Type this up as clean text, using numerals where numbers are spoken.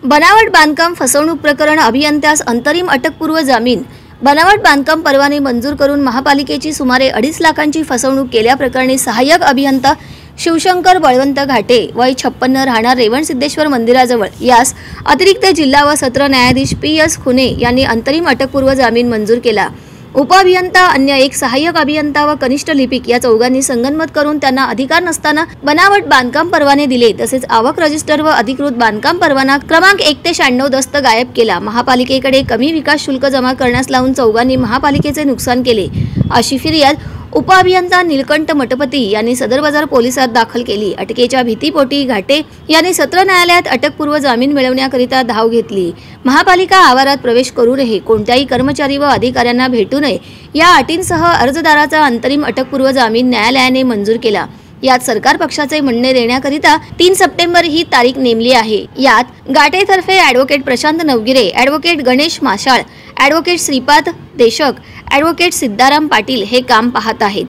बनावट बांधकाम फसवणूक प्रकरण अभियंत्यास अंतरिम अटकपूर्व जामीन। बनावट बांधकाम परवाने मंजूर करून महापालिकेची सुमारे 2.5 लाखांची फसवणूक केल्याप्रकरणी सहाय्यक अभियंता शिवशंकर बळवंत घाटे वय 56 राहणार रेवणसिद्धेश्वर मंदिराजवळ यास अतिरिक्त जिल्हा व सत्र न्यायाधीश PS खुने यांनी अंतरिम अटकपूर्व जामीन मंजूर केला। उपअभियंता अन्य एक सहाय्यक अभियंता व कनिष्ठ लिपिक या चौघांनी संगनमत करून त्यांना अधिकार नसताना बनावट बांधकाम परवाने दिले, तसेच आवक रजिस्टर व अधिकृत बांधकाम परवाना क्रमांक 1 ते 96 दस्त गायब केला। महापालिकेकडे कमी विकास शुल्क जमा करण्यास लावून चौघांनी महापालिकेचे नुकसान केले, अशी फिर्याद उपअभियंता नीलकंठ मठपती यांनी सदर बाजार पोलिसात दाखल केली। अटकेच्या भीतीपोटी घाटे यांनी सत्र न्यायालयात अटकपूर्व जामीन मिळवण्याकरिता धाव घेतली। महापालिका आवारात प्रवेश करू नये, कोणत्याही कर्मचारी व अधिकाऱ्यांना भेटू नये या अटींसह अर्जदाराचा अंतरिम अटकपूर्व जामीन न्यायालयाने मंजूर केला। यात सरकार पक्षाचे म्हणणे देण्याकरिता 3 सप्टेंबर ही तारीख नेमली आहे। यात घाटेतर्फे advocate Prashant Navgire, advocate Ganesh Mashal, advocate Shripad Deshak, advocate Siddharam Patil हे काम पाहत आहेत।